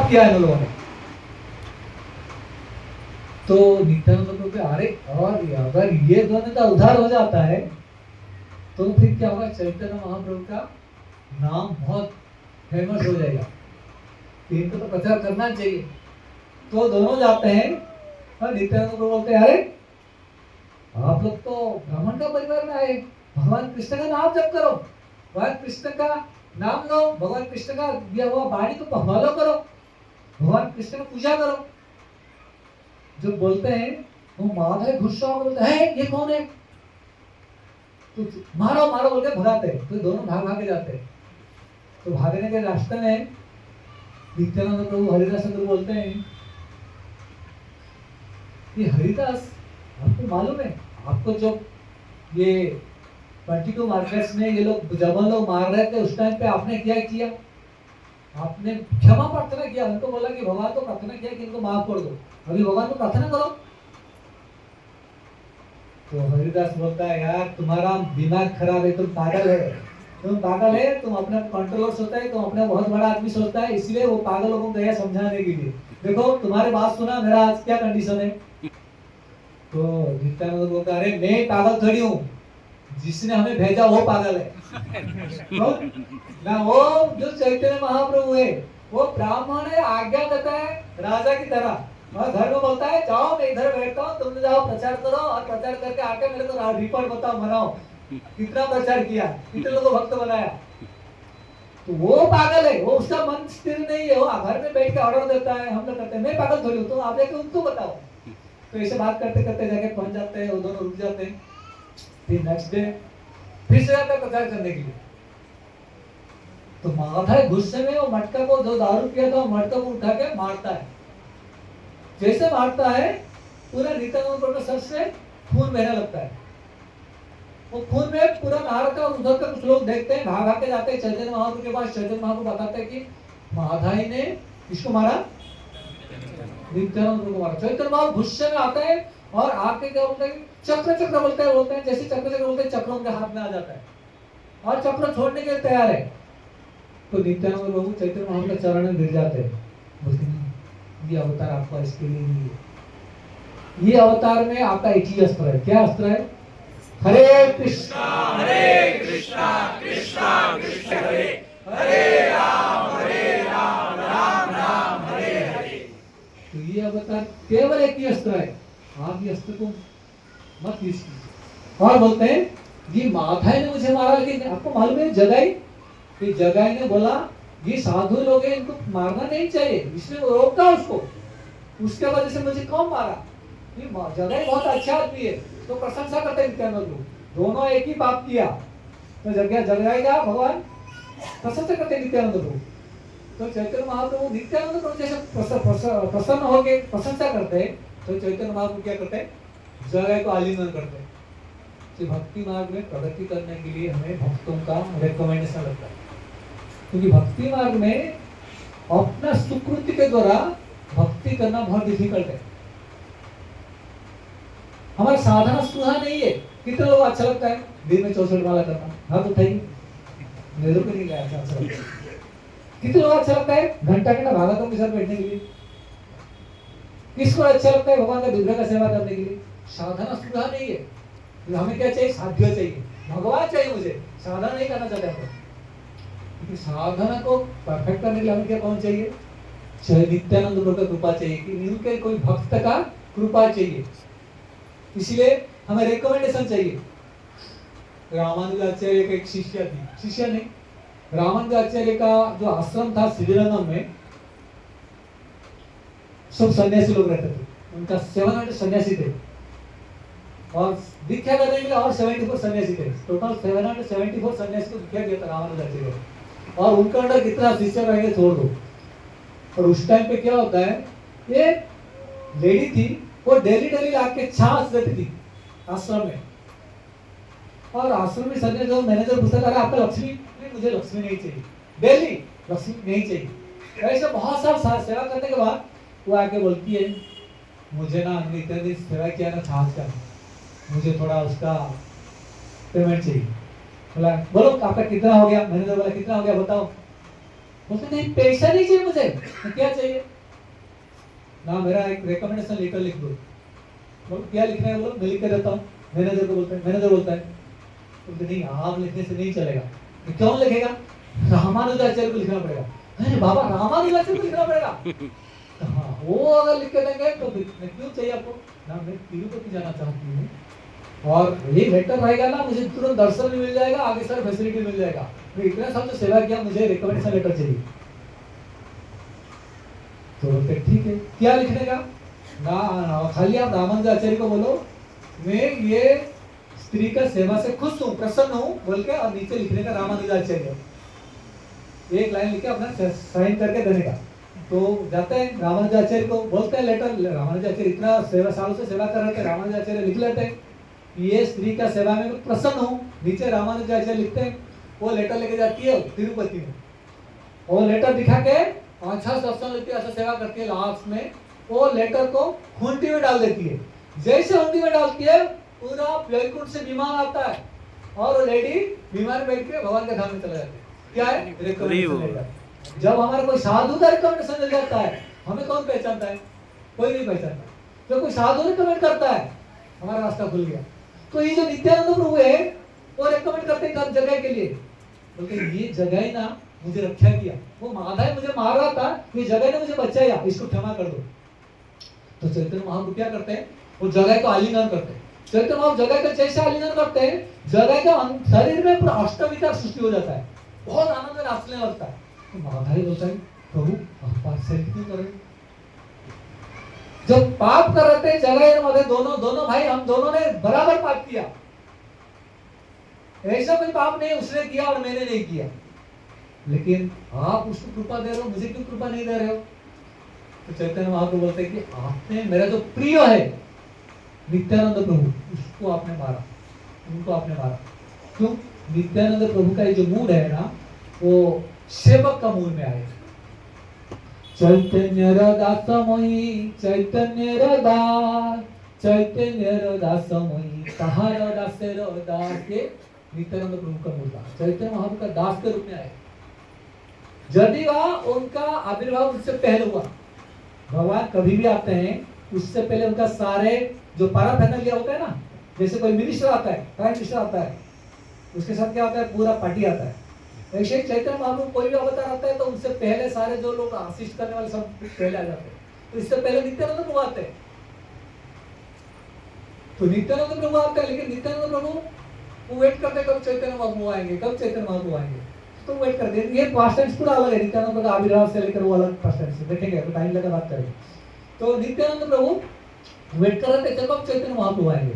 किया इन लोगों ने। तो नित्यानंद प्रभु के अरे और अगर ये दोनों का उद्धार हो जाता है तो फिर क्या होगा, चैतन्य महाप्रभु का नाम बहुत फेमस हो जाएगा, इनको तो प्रचार करना चाहिए। तो दोनों जाते हैं और नित्यानंद प्रभु बोलते हैं, अरे आप लोग तो ब्राह्मण का परिवार में आए, भगवान कृष्ण का नाम जप करो, भगवान कृष्ण का नाम लो, भगवान कृष्ण का दिया हुआ वाणी को फॉलो करो, भगवान कृष्ण की पूजा करो। जो बोलते हैं वो माधव गुस्सा होकर बोलते हैं ये कौन है, तो मारो मारो बोल के भगाते हैं। तो दोनों भाग भाग के जाते हैं। तो भागने के रास्ते में नित्यानंद प्रभु हरिदास को बोलते हैं, ये हरिदास आपको मालूम है, आपको जो ये पर्टिकुलर मार्केट्स में ये लोग जब लोग मार रहे थे उस टाइम पे आपने क्या किया, आपने क्षमा प्रार्थना किया, उनको बोला कि भगवान को प्रार्थना किया कि इनको माफ कर दो, अभी भगवान को प्रार्थना करो। तो हरिदास बोलता है, यार तुम्हारा दिमाग खराब है, तुम पागल है, तुम पागल है, तुम अपने कंट्रोलर सोचता है, तुम अपना बहुत बड़ा आदमी सोचता है, इसलिए वो पागल लोगों को गया समझाने के लिए। देखो तुम्हारे बात सुना, मेरा आज क्या कंडीशन है। तो नित्यानंद बोलता है, अरे मैं पागल थोड़ी हूँ, जिसने हमें भेजा वो पागल है। तो ना वो जो चैतन्य महाप्रभु है वो ब्राह्मण है, आज्ञा देता है राजा की तरह, और घर में बोलता है जाओ मैं इधर बैठता हूँ, तुम जाओ प्रचार करो, और प्रचार करके आके मेरे को रिपोर्ट बताओ, बनाओ कितना प्रचार किया, कितने लोगों को भक्त बनाया। तो वो पागल है, वो उसका मन स्थिर नहीं है, वो घर में बैठ के ऑर्डर देता है, हम लोग करते हैं, मैं पागल थोड़ी हूँ, तो आप जाके उनको बताओ। तो ऐसे बात करते करते जाके पहुंच जाते हैं, वो दोनों रुक जाते हैं। फिर नेक्स्ट डे फिर से जाता है प्रचार करने के लिए। तो माधव गुस्से में वो मटका को, जो दारू पिया था, मटका को उठा के मारता है। जैसे मारता है पूरा नित्यानंद प्रभु के सर से खून बहने लगता है। वो खून में पूरा नहा रखा, और उधर का कुछ लोग देखते हैं, भाग भाग के जाते हैं चैतन्य महाप्रभु के पास। चैतन्य महाप्रभु बताते हैं कि माधाई ने किसको मारा, नित्यानंद प्रभु को मारा। चैतन्य महाप्रभु गुस्से में आते हैं और आके क्या बोलते हैं, चक्र चक्र बोलते हैं, जैसे चक्र चक्र बोलते हैं, चक्र उनके हाथ में आ जाता है और चक्र छोड़ने के लिए तैयार है। तो नित्यानंद प्रभु चैतन्य महाप्रभु के चरण में गिर जाते हैं, बोलते हैं ये अवतार आपका इसके लिए नहीं है, ये अवतार में आपका एक ही अस्त्र है। क्या अस्त्र है, हरे कृष्णा कृष्णा कृष्णा हरे, हरे राम राम राम हरे हरे। तो ये अवतार केवल एक ही अस्त्र है, आप ये अस्त्र को मत यूज कीजिए। और बोलते हैं ये माधव ने मुझे मारा, लेकिन आपको मालूम है जगाई, कि जगाई ने बोला ये साधु लोग हैं, इनको मारना नहीं चाहिए, इसलिए रोका उसको, उसके वजह से मुझे कौन मारा। ये जगाई बहुत अच्छा आदमी है, तो प्रशंसा करते हैं नित्यानंद लोग, दोनों एक ही पाप किया, तो जगाई का भगवान प्रशंसा करते हैं नित्यानंद लोग। तो चैतन्य महाप्रभु नित्यानंद प्रभु जैसे प्रसन्न हो गए, प्रशंसा करते हैं, तो चैतन्य महाप्रभु क्या करते हैं, जगाई को आलिंगन करते हैं। तो भक्ति मार्ग में प्रगति करने के लिए हमें भक्तों का रिकमेंडेशन लगता है, क्योंकि भक्ति मार्ग में अपना सुकृति के द्वारा भक्ति करना बहुत डिफिकल्ट है। हमारा साधना सुधा नहीं है। कितने लोग अच्छा लगता है दिन में 64 माला करना, हाथ उठाइए, मेरे को नहीं लगा अच्छा लगता है। कितने लोग अच्छा लगता है घंटा घंटा भागवतों के साथ बैठने के लिए, किसको अच्छा लगता है भगवान का विग्रह का सेवा करने के लिए। साधना सुधा नहीं है, हमें क्या चाहिए, साध्य चाहिए, भगवान चाहिए, मुझे साधना नहीं करना चाहते हम। क्योंकि साधना को परफेक्ट करने के लिए हमें क्या कौन चाहिए, नित्यानंद प्रभु का कृपा चाहिए, कि मिलकर कोई भक्त का कृपा चाहिए, इसलिए हमें रिकमेंडेशन चाहिए। रामानुजाचार्य का एक शिष्य थी, शिष्य नहीं, रामानुजाचार्य का जो आश्रम था श्रीरंगम में, सब सन्यासी लोग रहते थे, उनका 700 सन्यासी थे, और दीक्षा करने के लिए और 74 सन्यासी थे। टोटल 774 सन्यासी को दीक्षा दिया था रामानुजाचार्य, और उनका अंडर कितना शिष्य रहेंगे छोड़ दो। और उस टाइम पे क्या होता है, ये लेडी थी, वो डेली आके छाछ देती थी आश्रम में, और आश्रम में सन्यासी जो मैनेजर पूछता था, आपका लक्ष्मी नहीं, मुझे लक्ष्मी नहीं चाहिए, डेली लक्ष्मी नहीं चाहिए। ऐसे बहुत सारा सेवा करने के बाद वो आके बोलती है, मुझे ना इतने दिन सेवा किया ना छाछ का, मुझे थोड़ा उसका पेमेंट चाहिए। बोला बोलो आपका कितना हो गया, मैनेजर बोला कितना हो गया बताओ। बोलते नहीं पैसा नहीं चाहिए मुझे, तो क्या चाहिए ना, मेरा एक रिकमेंडेशन लेटर लिख दो। बोल क्या लिखना है, बोलो मैं लिख के देता हूँ। मैनेजर को बोलता है, मैनेजर बोलता है बोलते नहीं आप लिखने से नहीं चलेगा। तो क्यों लिखेगा, रामानुजाचार्य को लिखना पड़ेगा। अरे बाबा रामानुजाचार्य को लिखना पड़ेगा, हाँ वो अगर लिख के देंगे तो क्यों चाहिए आपको ना, मैं तिरुपति जाना चाहती हूँ और ये लेटर रहेगा ना, मुझे तुरंत दर्शन भी मिल जाएगा, आगे सारे फैसिलिटी मिल जाएगा, मैं इतना साल तो सेवा किया, मुझे रिकमेंडेशन लेटर चाहिए। तो बोलते ठीक है, क्या लिखने का ना, खाली आप रामानुजाचार्य को बोलो मैं ये स्त्री का सेवा से खुश हूँ, प्रसन्न हूँ बोल के, और नीचे लिखने का रामानुजाचार्य, एक लाइन लिख के अपना साइन करके देने का। तो जाते हैं रामानुजाचार्य को बोलते हैं लेटर, रामानुजाचार्य इतना सेवा सालों से सेवा कर रहे थे, रामानुजाचार्य लिख लेते हैं ये स्त्री का सेवा में प्रसन्न हूँ, नीचे रामानुजाचार्य लिखते हैं। वो लेटर लेके जाती है तिरुपति में, वो लेटर दिखा के अच्छा सत्संग लेती है, अच्छा सेवा करती है, लास्ट में वो लेटर को हुंडी में डाल देती है। जैसे हुंडी में डालती है पूरा वैकुंठ से विमान आता है और वो लेडी विमान में बैठ के भगवान के धाम में चले जाते हैं। क्या है रिकमेंडेशन लेटर। जब हमारा कोई साधु का रिकमेंडेशन मिल जाता है, हमें कौन पहचानता है, कोई नहीं पहचानता। जब कोई साधु रिकमेंड करता है हमारा रास्ता खुल गया। तो ये जो नित्यानंद प्रभु है वो रिकमेंड करते हैं हर जगह के लिए, बोलते ये जगह ना मुझे रक्षा किया, वो माधव मुझे मार रहा था, ये जगह ने मुझे बचाया, इसको क्षमा कर दो। तो चैतन्य महाप्रभु क्या करते हैं, वो जगह को आलिंगन करते हैं। चैतन्य महाप्रभु जगह का जैसे आलिंगन करते हैं, जगह का शरीर में पूरा अष्टविकार सृष्टि हो जाता है, बहुत आनंद में नाचने लगता है। तो माधव बोलता है प्रभु आप पाप से क्यों कर रहे हो, जब पाप कर रहे थे जगह दोनों भाई हम दोनों ने बराबर पाप किया, ऐसा कोई पाप नहीं उसने किया और मैंने नहीं किया, लेकिन आप उसको कृपा दे रहे हो, मुझे क्यों कृपा नहीं दे रहे हो। तो चैतन्य महाप्रभु बोलते हैं कि आपने मेरा जो प्रिय है नित्यानंद प्रभु, उसको आपने मारा, उनको आपने मारा। क्यों, नित्यानंद प्रभु का ये जो मूड है ना, वो सेवक का मूड में आए। चैतन्य दासमयी चैतन्य दास, चैतन्य दासमयी कहार दासे दास के नित्यानंद प्रभु का मूड था। चैतन्य महाप्रभु का दास के रूप में आए। यदि वह उनका आविर्भाव उससे पहले हुआ, भगवान कभी भी आते हैं उससे पहले उनका सारे जो पैराफेर्नालिया होता है ना, जैसे कोई मिनिस्टर आता है, प्राइम मिनिस्टर आता है, उसके साथ क्या होता है, पूरा पार्टी आता है। ऐसे ही चैतन्य महाप्रभु कोई भी अवतार आता है तो उनसे पहले सारे जो लोग असिस्ट करने वाले सब पहले आ जाते हैं। तो इससे पहले नित्यानंद प्रभु आते हैं। तो नित्यानंद प्रभु आते हैं, लेकिन नित्यानंद प्रभु वो वेट करते कब चैतन्य महाप्रभु आएंगे, कब चैतन्य महाप्रभु आएंगे, तो वेट करते हैं। ये पास्ट टेंस पूरा अलग है, नित्यानंद प्रभु का आविर्भाव से लेकर वो अलग पास्ट टेंस देखेंगे, तो टाइम लगा बात करेंगे। तो नित्यानंद प्रभु वेट कर रहे थे कब चैतन्य महाप्रभु आएंगे।